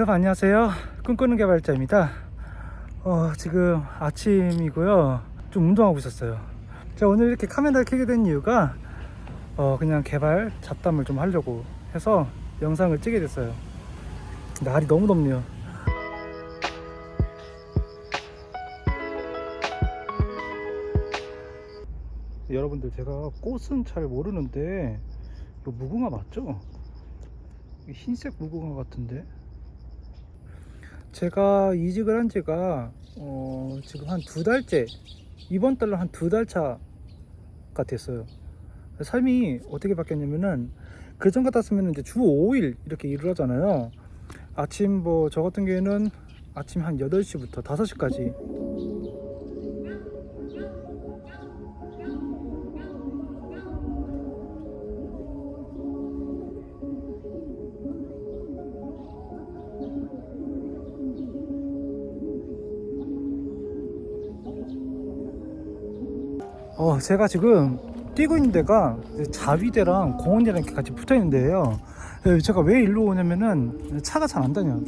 여러분 안녕하세요. 꿈꾸는 개발자입니다. 지금 아침이고요. 좀 운동하고 있었어요. 제가 오늘 이렇게 카메라를 켜게 된 이유가 그냥 개발 잡담을 좀 하려고 해서 영상을 찍게 됐어요. 날이 너무 덥네요. 여러분들, 제가 꽃은 잘 모르는데 이거 무궁화 맞죠? 흰색 무궁화 같은데, 제가 이직을 한 지가 지금 한 2달째, 이번 달로 한 2달 차가 됐어요. 삶이 어떻게 바뀌었냐면은, 그전 같았으면 이제 주 5일 이렇게 일을 하잖아요. 아침 저 같은 경우에는 아침 한 8시부터 5시까지 제가 지금 뛰고 있는 데가 자위대랑 공원이랑 이렇게 같이 붙어 있는 데예요. 제가 왜 일로 오냐면은 차가 잘 안 다녀요.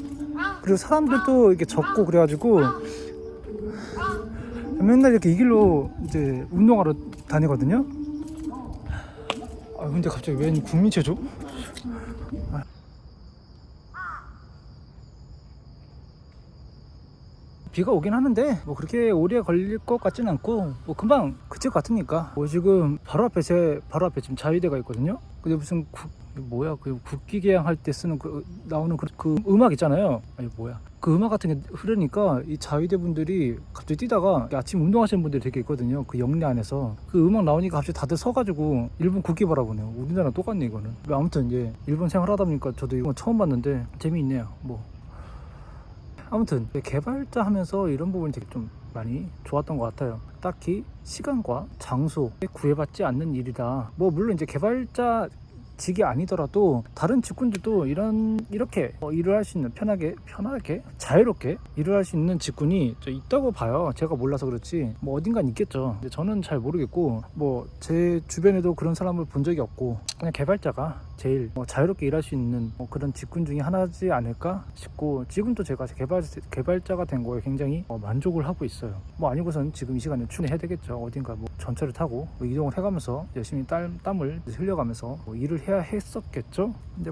그리고 사람들도 이렇게 적고 그래가지고 맨날 이렇게 이 길로 이제 운동하러 다니거든요. 근데 갑자기 웬 국민체조? 비가 오긴 하는데 그렇게 오래 걸릴 것 같지는 않고 금방 그칠 것 같으니까. 지금 바로 앞에 지금 자위대가 있거든요. 근데 무슨 그 국기개항 할 때 쓰는 나오는 그 음악 있잖아요. 그 음악 같은 게 흐르니까 이 자위대 분들이 갑자기 뛰다가 아침 운동하시는 분들이 되게 있거든요. 그 영내 안에서 그 음악 나오니까 갑자기 다들 서가지고 일본 국기 바라보네요. 우리나라랑 똑같네 이거는. 아무튼 일본 생활하다 보니까 저도 이거 처음 봤는데 재미있네요. 아무튼 개발자 하면서 이런 부분이 되게 좀 많이 좋았던 것 같아요. 딱히 시간과 장소에 구애받지 않는 일이다. 물론 이제 개발자 직이 아니더라도 다른 직군들도 이렇게 일을 할 수 있는, 편하게 자유롭게 일을 할 수 있는 직군이 있다고 봐요. 제가 몰라서 그렇지 어딘간 있겠죠. 근데 저는 잘 모르겠고 제 주변에도 그런 사람을 본 적이 없고, 그냥 개발자가 제일 자유롭게 일할 수 있는 그런 직군 중에 하나지 않을까 싶고, 지금도 제가 개발자가 된 거에 굉장히 만족을 하고 있어요. 아니고선 지금 이 시간에 출근해야 되겠죠. 어딘가 전철을 타고 이동을 해가면서 열심히 땀을 흘려가면서 일을 해야 했었겠죠. 근데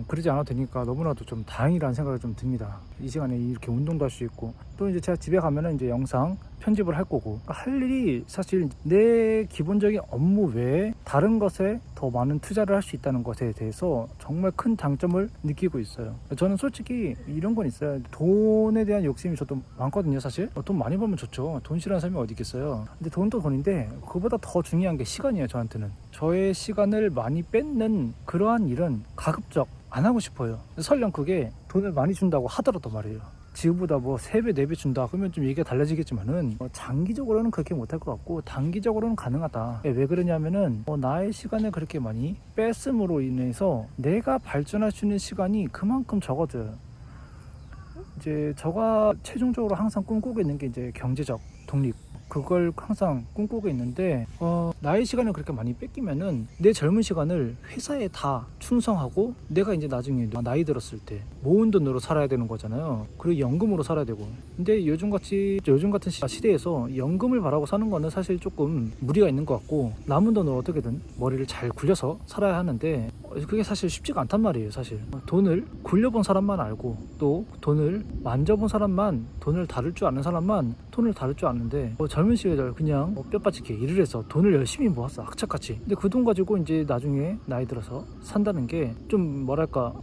그러지 않아도 되니까 너무나도 좀 다행이라는 생각이 좀 듭니다. 이 시간에 이렇게 운동도 할 수 있고, 또 이제 제가 집에 가면은 이제 영상 편집을 할 거고, 할 일이 사실 내 기본적인 업무 외에 다른 것에 더 많은 투자를 할 수 있다는 것에 대해서 정말 큰 장점을 느끼고 있어요. 저는 솔직히 이런 건 있어요. 돈에 대한 욕심이 저도 많거든요. 사실 돈 많이 벌면 좋죠. 돈 싫어하는 사람이 어디 있겠어요. 근데 돈도 돈인데 그거보다 더 중요한 게 시간이에요. 저한테는 저의 시간을 많이 뺏는 그러한 일은 가급적 안 하고 싶어요. 설령 그게 돈을 많이 준다고 하더라도 말이에요. 지금보다 3배 4배 준다 그러면 좀 얘기가 달라지겠지만은 장기적으로는 그렇게 못할 것 같고, 단기적으로는 가능하다. 왜 그러냐면은 나의 시간을 그렇게 많이 뺐음으로 인해서 내가 발전할 수 있는 시간이 그만큼 적어져요. 이제 제가 최종적으로 항상 꿈꾸고 있는 게 이제 경제적 독립, 그걸 항상 꿈꾸고 있는데 나의 시간을 그렇게 많이 뺏기면은 내 젊은 시간을 회사에 다 충성하고, 내가 이제 나중에 나이 들었을 때 모은 돈으로 살아야 되는 거잖아요. 그리고 연금으로 살아야 되고. 근데 요즘 같은 시대에서 연금을 바라고 사는 거는 사실 조금 무리가 있는 것 같고, 남은 돈으로 어떻게든 머리를 잘 굴려서 살아야 하는데 그게 사실 쉽지가 않단 말이에요. 사실 돈을 굴려본 사람만 알고, 또 돈을 만져본 사람만, 돈을 다룰 줄 아는 사람만 돈을 다룰 줄 아는데, 젊은 시절 그냥 뼈빠지게 일을 해서 돈을 열심히 모았어, 악착같이. 근데 그 돈 가지고 이제 나중에 나이 들어서 산다는 게 좀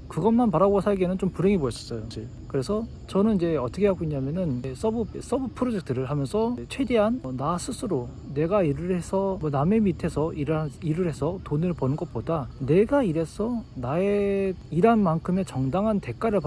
그것만 바라고 살기에는 좀 불행해 보였었어요. 그래서 저는 이제 어떻게 하고 있냐면은 서브 프로젝트를 하면서 최대한 나 스스로 내가 일을 해서 남의 밑에서 일을 해서 돈을 버는 것보다 내가 일해서 나의 일한 만큼의 정당한 대가를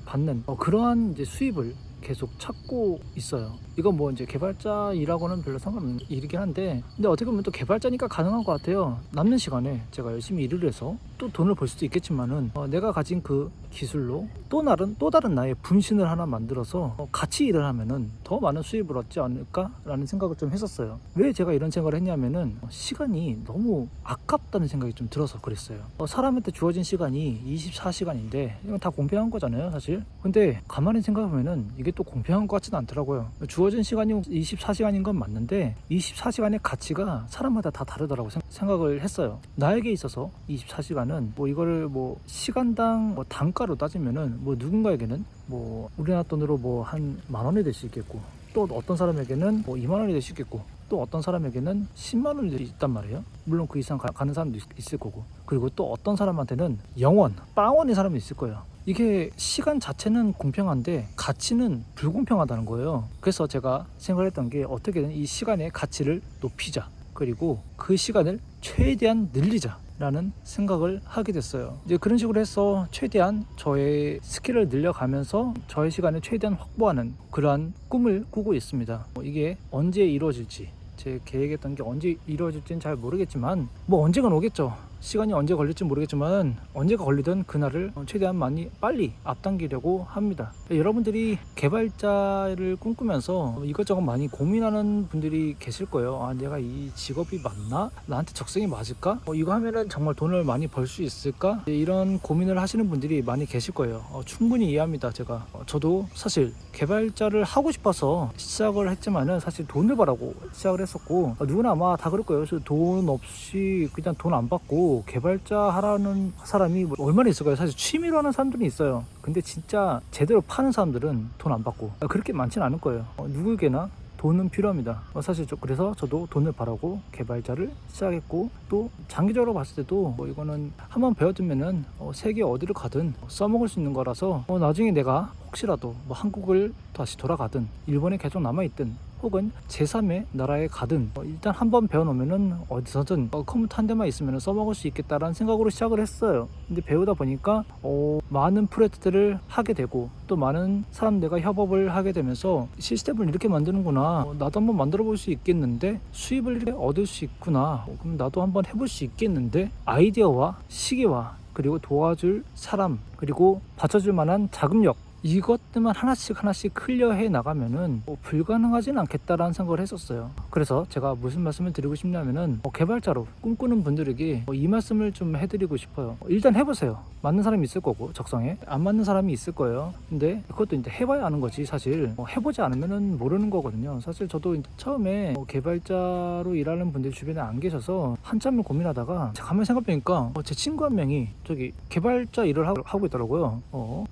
받는 그러한 이제 수입을 계속 찾고 있어요. 이건 이제 개발자 일하고는 별로 상관없는 일이긴 한데, 근데 어떻게 보면 또 개발자니까 가능한 것 같아요. 남는 시간에 제가 열심히 일을 해서 또 돈을 벌 수도 있겠지만은 내가 가진 그 기술로 또 다른 나의 분신을 하나 만들어서 같이 일을 하면은 더 많은 수입을 얻지 않을까라는 생각을 좀 했었어요. 왜 제가 이런 생각을 했냐면은 시간이 너무 아깝다는 생각이 좀 들어서 그랬어요. 사람한테 주어진 시간이 24시간인데 이건 다 공평한 거잖아요, 사실. 근데 가만히 생각하면은 이게 또 공평한 것 같지는 않더라고요. 주어진 시간이 24시간인 건 맞는데 24시간의 가치가 사람마다 다 다르다라고 생각을 했어요. 나에게 있어서 24시간은 뭐 이거를 뭐 시간당 뭐 단가로 따지면은 뭐 누군가에게는 뭐 우리나라 돈으로 뭐 한 10,000원이 될 수 있겠고, 또 어떤 사람에게는 뭐 20,000원이 될 수 있겠고, 또 어떤 사람에게는 10만 원이 있단 말이에요. 물론 그 이상 가는 사람도 있을 거고, 그리고 또 어떤 사람한테는 0원, 빵원인 사람이 있을 거예요. 이게 시간 자체는 공평한데 가치는 불공평하다는 거예요. 그래서 제가 생각했던 게 어떻게든 이 시간의 가치를 높이자, 그리고 그 시간을 최대한 늘리자 라는 생각을 하게 됐어요. 이제 그런 식으로 해서 최대한 저의 스킬을 늘려가면서 저의 시간을 최대한 확보하는 그러한 꿈을 꾸고 있습니다. 이게 언제 이루어질지, 제 계획했던 게 언제 이루어질지는 잘 모르겠지만 뭐 언젠간 오겠죠. 시간이 언제 걸릴지 모르겠지만 언제가 걸리든 그날을 최대한 빨리 앞당기려고 합니다. 여러분들이 개발자를 꿈꾸면서 이것저것 많이 고민하는 분들이 계실 거예요. 아, 내가 이 직업이 맞나? 나한테 적성이 맞을까? 이거 하면은 정말 돈을 많이 벌 수 있을까? 이런 고민을 하시는 분들이 많이 계실 거예요. 충분히 이해합니다. 제가 저도 사실 개발자를 하고 싶어서 시작을 했지만은 사실 돈을 벌라고 시작을 했었고, 누구나 아마 다 그럴 거예요. 그래서 돈 없이 그냥 돈 안 받고 개발자 하라는 사람이 얼마나 있을까요? 사실 취미로 하는 사람들이 있어요. 근데 진짜 제대로 파는 사람들은 돈 안 받고 그렇게 많지는 않을 거예요. 누구에게나 돈은 필요합니다. 사실 그래서 저도 돈을 벌라고 개발자를 시작했고, 또 장기적으로 봤을 때도 이거는 한번 배워두면은 세계 어디를 가든 써먹을 수 있는 거라서 나중에 내가 혹시라도 한국을 다시 돌아가든 일본에 계속 남아있든 혹은 제3의 나라에 가든 일단 한번 배워놓으면은 어디서든 컴퓨터 한 대만 있으면 써먹을 수 있겠다라는 생각으로 시작을 했어요. 근데 배우다 보니까 많은 프로젝트를 하게 되고, 또 많은 사람들과 협업을 하게 되면서 시스템을 이렇게 만드는구나, 나도 한번 만들어 볼 수 있겠는데, 수입을 이렇게 얻을 수 있구나, 그럼 나도 한번 해볼 수 있겠는데, 아이디어와 시계와 그리고 도와줄 사람, 그리고 받쳐줄 만한 자금력, 이것들만 하나씩 클리어해 나가면은 불가능하진 않겠다라는 생각을 했었어요. 그래서 제가 무슨 말씀을 드리고 싶냐면은 개발자로 꿈꾸는 분들에게 이 말씀을 좀 해드리고 싶어요. 일단 해보세요. 맞는 사람이 있을 거고, 적성에 안 맞는 사람이 있을 거예요. 근데 그것도 이제 해봐야 아는 거지, 사실. 해보지 않으면은 모르는 거거든요. 사실 저도 처음에 개발자로 일하는 분들 주변에 안 계셔서 한참을 고민하다가 가만히 생각해보니까 제 친구 한 명이 저기 개발자 일을 하고 있더라고요.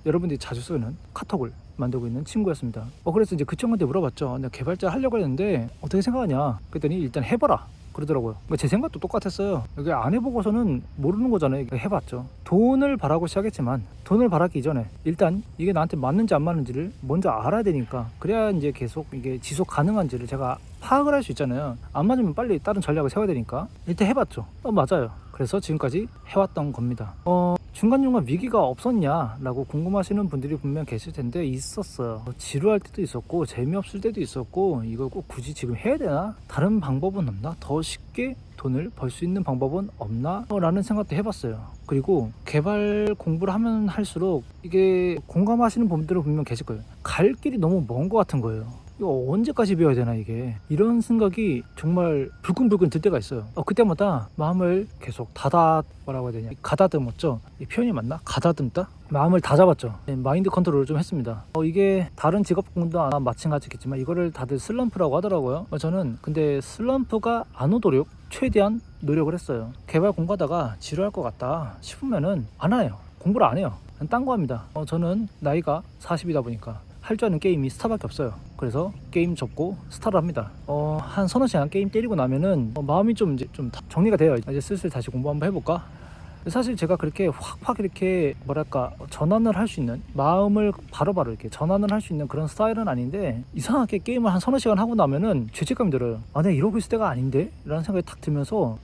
여러분들이 자주 쓰는 카톡을 만들고 있는 친구였습니다. 그래서 이제 그 친구한테 물어봤죠. 내가 개발자 하려고 했는데 어떻게 생각하냐? 그랬더니 일단 해봐라 그러더라고요. 제 생각도 똑같았어요. 이게 안 해보고서는 모르는 거잖아요. 해봤죠. 돈을 바라고 시작했지만 돈을 바라기 이전에 일단 이게 나한테 맞는지 안 맞는지를 먼저 알아야 되니까, 그래야 이제 계속 이게 지속 가능한지를 제가 파악을 할 수 있잖아요. 안 맞으면 빨리 다른 전략을 세워야 되니까 일단 해봤죠. 맞아요. 그래서 지금까지 해왔던 겁니다. 중간중간 위기가 없었냐 라고 궁금하시는 분들이 분명 계실 텐데 있었어요. 지루할 때도 있었고 재미없을 때도 있었고, 이걸 꼭 굳이 지금 해야 되나? 다른 방법은 없나? 더 쉽게 돈을 벌 수 있는 방법은 없나? 라는 생각도 해봤어요. 그리고 개발 공부를 하면 할수록 이게 공감하시는 분들은 분명 계실 거예요. 갈 길이 너무 먼 것 같은 거예요. 이거 언제까지 배워야 되나, 이게. 이런 생각이 정말 불끈불끈 들 때가 있어요. 그때마다 마음을 계속 뭐라고 해야 되냐, 가다듬었죠. 이 표현이 맞나? 가다듬다? 마음을 다잡았죠. 마인드 컨트롤을 좀 했습니다. 이게 다른 직업군도 아마 마찬가지겠지만 이거를 다들 슬럼프라고 하더라고요. 저는 근데 슬럼프가 안 오도록 최대한 노력을 했어요. 개발 공부하다가 지루할 것 같다 싶으면은 안 해요. 공부를 안 해요. 딴 거 합니다. 저는 나이가 40이다 보니까 할 줄 아는 게임이 스타밖에 없어요. 그래서 게임 접고 스타를 합니다. 한 서너 시간 게임 때리고 나면은 마음이 좀 정리가 돼요. 이제 슬슬 다시 공부 한번 해볼까? 사실 제가 그렇게 확 이렇게 전환을 할 수 있는, 마음을 바로바로 이렇게 전환을 할 수 있는 그런 스타일은 아닌데, 이상하게 게임을 한 서너 시간 하고 나면은 죄책감이 들어요. 내가 이러고 있을 때가 아닌데? 라는 생각이 탁 들면서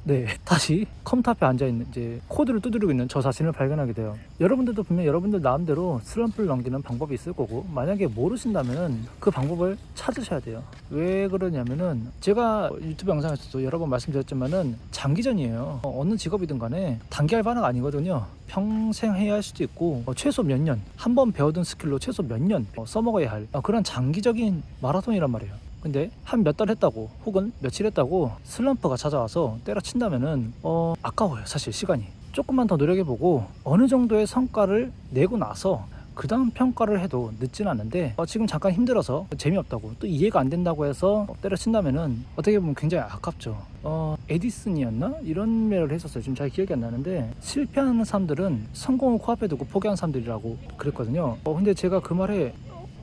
다시 컴퓨터 앞에 앉아있는, 이제 코드를 두드리고 있는 저 자신을 발견하게 돼요. 여러분들도 분명 여러분들 나름대로 슬럼프를 넘기는 방법이 있을 거고, 만약에 모르신다면은 그 방법을 찾으셔야 돼요. 왜 그러냐면은 제가 유튜브 영상에서도 여러 번 말씀드렸지만은 장기전이에요. 어느 직업이든 간에 단기 알바 하나가 아니거든요. 평생 해야 할 수도 있고 최소 몇 년, 한 번 배우던 스킬로 최소 몇 년 써먹어야 할 그런 장기적인 마라톤이란 말이에요. 근데 한 몇 달 했다고 혹은 며칠 했다고 슬럼프가 찾아와서 때려친다면은 아까워요. 사실 시간이. 조금만 더 노력해보고 어느 정도의 성과를 내고 나서 그 다음 평가를 해도 늦진 않은데 지금 잠깐 힘들어서 재미없다고 또 이해가 안 된다고 해서 때려친다면은 어떻게 보면 굉장히 아깝죠. 에디슨이었나? 이런 말을 했었어요. 지금 잘 기억이 안 나는데 실패하는 사람들은 성공을 코앞에 두고 포기한 사람들이라고 그랬거든요. 근데 제가 그 말에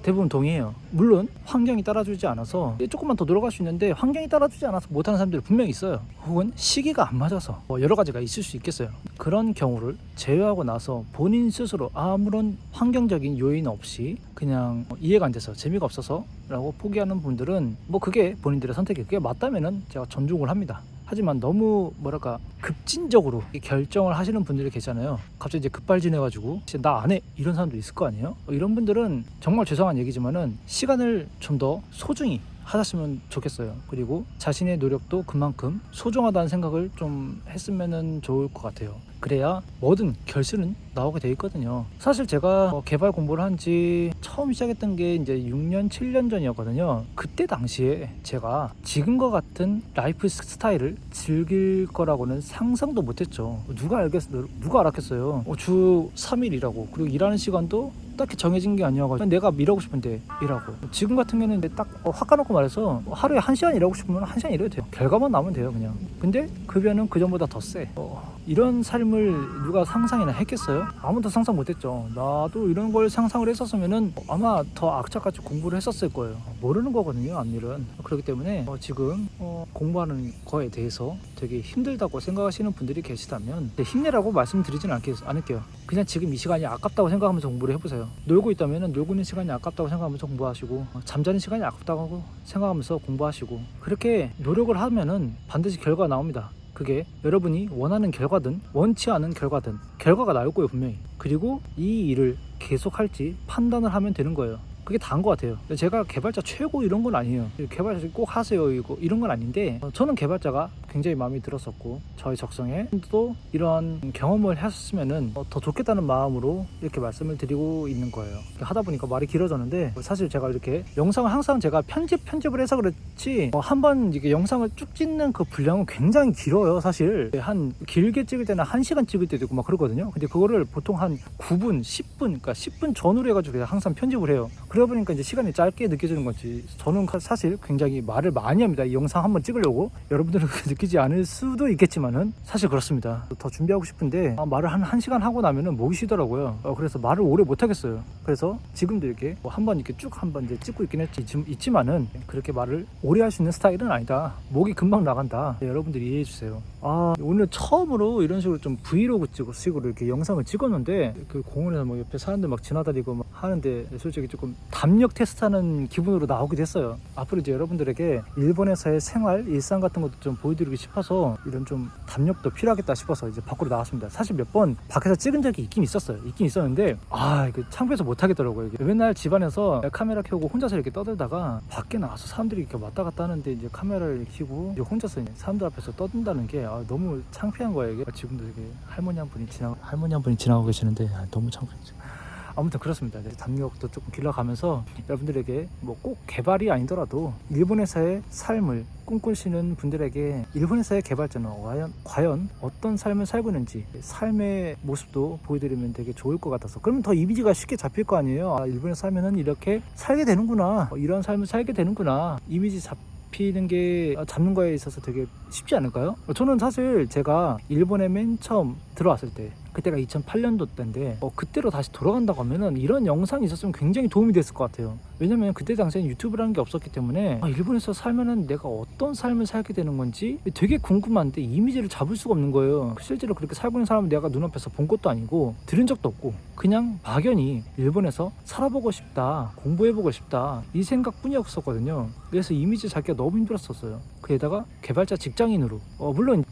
대부분 동의해요. 물론 환경이 따라주지 않아서 조금만 더 노력할 수 있는데 환경이 따라주지 않아서 못하는 사람들이 분명히 있어요. 혹은 시기가 안 맞아서 여러 가지가 있을 수 있겠어요. 그런 경우를 제외하고 나서 본인 스스로 아무런 환경적인 요인 없이 그냥 이해가 안 돼서 재미가 없어서 라고 포기하는 분들은 그게 본인들의 선택이 그게 맞다면은 제가 존중을 합니다. 하지만 너무 급진적으로 결정을 하시는 분들이 계시잖아요. 갑자기 이제 급발진해가지고 나 안 해 이런 사람도 있을 거 아니에요. 이런 분들은 정말 죄송한 얘기지만은 시간을 좀 더 소중히 하셨으면 좋겠어요. 그리고 자신의 노력도 그만큼 소중하다는 생각을 좀 했으면 좋을 것 같아요. 그래야 뭐든 결실은 나오게 돼 있거든요. 사실 제가 개발 공부를 한 지 처음 시작했던 게 이제 6년 7년 전이었거든요. 그때 당시에 제가 지금과 같은 라이프 스타일을 즐길 거라고는 상상도 못했죠. 누가 알았겠어요. 주 3일 일하고 그리고 일하는 시간도 딱히 정해진 게 아니어가지고 내가 일하고 싶은데 일하고 지금 같은 경우는 딱 확 까놓고 말해서 하루에 1시간 일하고 싶으면 1시간 일해도 돼요. 결과만 나오면 돼요 그냥. 근데 급여는 그 전보다 더 세. 이런 삶을 누가 상상이나 했겠어요? 아무도 상상 못했죠. 나도 이런 걸 상상을 했었으면은 아마 더 악착같이 공부를 했었을 거예요. 모르는 거거든요 앞일은. 그렇기 때문에 지금 공부하는 거에 대해서 되게 힘들다고 생각하시는 분들이 계시다면 힘내라고 말씀드리진 않을게요. 그냥 지금 이 시간이 아깝다고 생각하면서 공부를 해보세요. 놀고 있다면 놀고 있는 시간이 아깝다고 생각하면서 공부하시고 잠자는 시간이 아깝다고 생각하면서 공부하시고 그렇게 노력을 하면은 반드시 결과가 나옵니다. 그게 여러분이 원하는 결과든 원치 않은 결과든 결과가 나올 거예요 분명히. 그리고 이 일을 계속할지 판단을 하면 되는 거예요. 그게 다인 것 같아요. 제가 개발자 최고 이런 건 아니에요. 개발자 꼭 하세요 이런 건 아닌데 저는 개발자가 굉장히 마음에 들었었고 저의 적성에 또 이러한 경험을 하셨으면은 더 좋겠다는 마음으로 이렇게 말씀을 드리고 있는 거예요. 하다 보니까 말이 길어졌는데 사실 제가 이렇게 영상을 항상 제가 편집을 해서 그렇지 한번 이게 영상을 쭉 찍는 그 분량은 굉장히 길어요. 사실 한 길게 찍을 때는 1시간 찍을 때도 있고 막 그러거든요. 근데 그거를 보통 한 9분 10분 그러니까 10분 전후로 해가지고 항상 편집을 해요. 그러다 보니까 이제 시간이 짧게 느껴지는 거지. 저는 사실 굉장히 말을 많이 합니다. 이 영상 한번 찍으려고. 여러분들은 느끼지 않을 수도 있겠지만은 사실 그렇습니다. 더 준비하고 싶은데 말을 한 1시간 하고 나면은 목이 쉬더라고요. 그래서 말을 오래 못 하겠어요. 그래서 지금도 이렇게 한번 이렇게 쭉 한번 이제 찍고 있긴 있지만은 그렇게 말을 오래 할 수 있는 스타일은 아니다. 목이 금방 나간다. 여러분들이 이해해 주세요. 오늘 처음으로 이런 식으로 좀 브이로그 식으로 이렇게 영상을 찍었는데 그 공원에서 뭐 옆에 사람들 막 지나다니고 막 하는데 솔직히 조금 담력 테스트하는 기분으로 나오기도 했어요. 앞으로 이제 여러분들에게 일본에서의 생활, 일상 같은 것도 좀 보여드리고 싶어서 이런 좀 담력도 필요하겠다 싶어서 이제 밖으로 나왔습니다. 사실 몇 번 밖에서 찍은 적이 있긴 있었는데 이게 창피해서 못 하겠더라고요. 이게 맨날 집안에서 카메라 켜고 혼자서 이렇게 떠들다가 밖에 나와서 사람들이 이렇게 왔다 갔다 하는데 이제 카메라를 켜고 이제 혼자서 사람들 앞에서 떠든다는 게 너무 창피한 거예요. 이게 지금도 이게 할머니 한 분이 지나가고 계시는데 너무 창피해요. 아무튼 그렇습니다. 담력도 조금 길러가면서 여러분들에게 뭐 꼭 개발이 아니더라도 일본에서의 삶을 꿈꾸시는 분들에게 일본에서의 개발자는 과연 어떤 삶을 살고 있는지 삶의 모습도 보여드리면 되게 좋을 것 같아서 그러면 더 이미지가 쉽게 잡힐 거 아니에요. 일본에서 살면은 이렇게 살게 되는구나, 이런 삶을 살게 되는구나, 이미지 잡히는 게 잡는 거에 있어서 되게 쉽지 않을까요? 저는 사실 제가 일본에 맨 처음 들어왔을 때 그때가 2008년도 때인데 그때로 다시 돌아간다고 하면은 이런 영상이 있었으면 굉장히 도움이 됐을 것 같아요. 왜냐면 그때 당시에는 유튜브라는 게 없었기 때문에 일본에서 살면은 내가 어떤 삶을 살게 되는 건지 되게 궁금한데 이미지를 잡을 수가 없는 거예요. 실제로 그렇게 살고 있는 사람은 내가 눈앞에서 본 것도 아니고 들은 적도 없고 그냥 막연히 일본에서 살아보고 싶다, 공부해보고 싶다 이 생각뿐이었었거든요. 그래서 이미지 잡기가 너무 힘들었었어요. 게다가 개발자 직장인으로 물론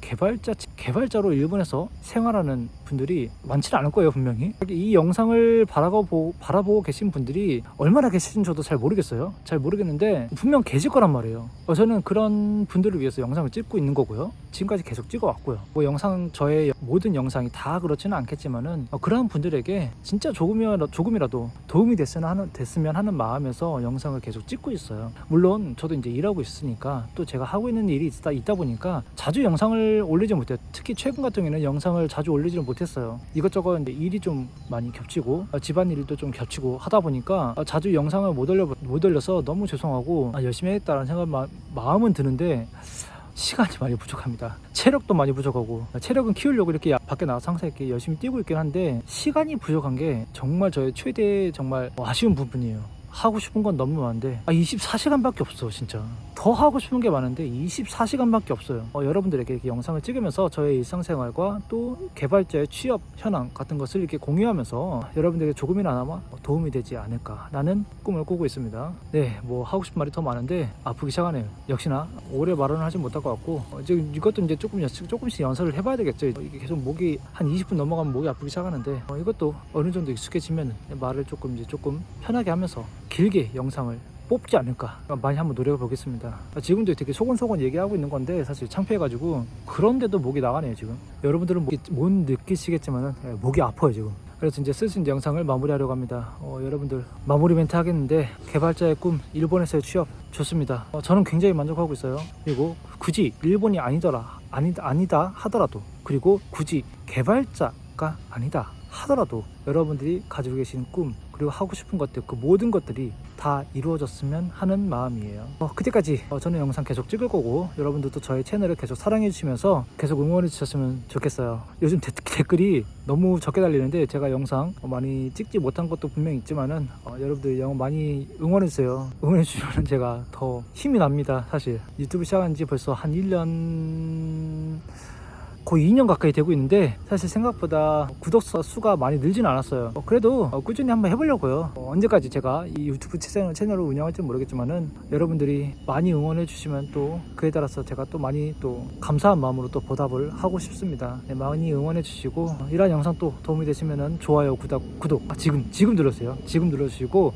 개발자로 일본에서 생활하는 분들이 많지는 않을 거예요 분명히. 이 영상을 바라보고 계신 분들이 얼마나 계신지 저도 저도 잘 모르겠어요. 잘 모르겠는데 분명 계실 거란 말이에요. 저는 그런 분들을 위해서 영상을 찍고 있는 거고요. 지금까지 계속 찍어왔고요. 뭐 영상, 저의 모든 영상이 다 그렇지는 않겠지만은 그런 분들에게 진짜 조금이라도 도움이 됐으면 하는 마음에서 영상을 계속 찍고 있어요. 물론 저도 이제 일하고 있으니까 또 제가 하고 있는 일이 있다 보니까 자주 영상을 올리지 못해요. 특히 최근 같은 경우에는 영상을 자주 올리지를 못했어요. 이것저것 이제 일이 좀 많이 겹치고 집안일도 좀 겹치고 하다 보니까 자주 영상을 못 올려서 너무 죄송하고 열심히 했다라는 마음은 드는데 시간이 많이 부족합니다. 체력도 많이 부족하고, 체력은 키우려고 이렇게 밖에 나가서 항상 이렇게 열심히 뛰고 있긴 한데 시간이 부족한 게 정말 저의 최대 정말 아쉬운 부분이에요. 하고 싶은 건 너무 많은데 24시간밖에 없어. 진짜 더 하고 싶은 게 많은데 24시간밖에 없어요. 여러분들에게 이렇게 영상을 찍으면서 저의 일상생활과 또 개발자의 취업 현황 같은 것을 이렇게 공유하면서 여러분들에게 조금이나마 도움이 되지 않을까라는 꿈을 꾸고 있습니다. 네, 뭐 하고 싶은 말이 더 많은데 아프기 시작하네요. 역시나 오래 말은 하지 못할 것 같고 지금 이것도 이제 조금씩 연습을 해봐야 되겠죠. 이게 계속 목이 한 20분 넘어가면 목이 아프기 시작하는데 이것도 어느 정도 익숙해지면 말을 조금 편하게 하면서 길게 영상을 뽑지 않을까 많이 한번 노력해 보겠습니다. 지금도 되게 소곤소곤 얘기하고 있는 건데 사실 창피해가지고 그런데도 목이 나가네요. 지금 여러분들은 못 느끼시겠지만 목이 아파요 지금. 그래서 이제 쓸 수 있는 영상을 마무리하려고 합니다. 여러분들 마무리 멘트 하겠는데 개발자의 꿈 일본에서의 취업 좋습니다. 저는 굉장히 만족하고 있어요. 그리고 굳이 일본이 아니다 하더라도, 그리고 굳이 개발자가 아니다 하더라도 여러분들이 가지고 계신 꿈 그리고 하고 싶은 것들, 그 모든 것들이 다 이루어졌으면 하는 마음이에요. 그때까지 저는 영상 계속 찍을 거고 여러분들도 저의 채널을 계속 사랑해 주시면서 계속 응원해 주셨으면 좋겠어요. 요즘 댓글이 너무 적게 달리는데 제가 영상 많이 찍지 못한 것도 분명히 있지만은 여러분들 많이 응원해 주세요. 응원해 주시면 제가 더 힘이 납니다. 사실 유튜브 시작한 지 벌써 한 1년 거의 2년 가까이 되고 있는데 사실 생각보다 구독자 수가 많이 늘지는 않았어요. 그래도 꾸준히 한번 해보려고요. 언제까지 제가 이 유튜브 채널을 운영할지 모르겠지만은 여러분들이 많이 응원해 주시면 또 그에 따라서 제가 또 많이 또 감사한 마음으로 또 보답을 하고 싶습니다. 네, 많이 응원해 주시고 이런 영상 또 도움이 되시면은 좋아요, 구독 지금 눌러주세요. 지금 눌러주시고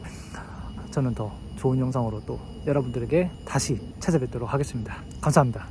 저는 더 좋은 영상으로 또 여러분들에게 다시 찾아뵙도록 하겠습니다. 감사합니다.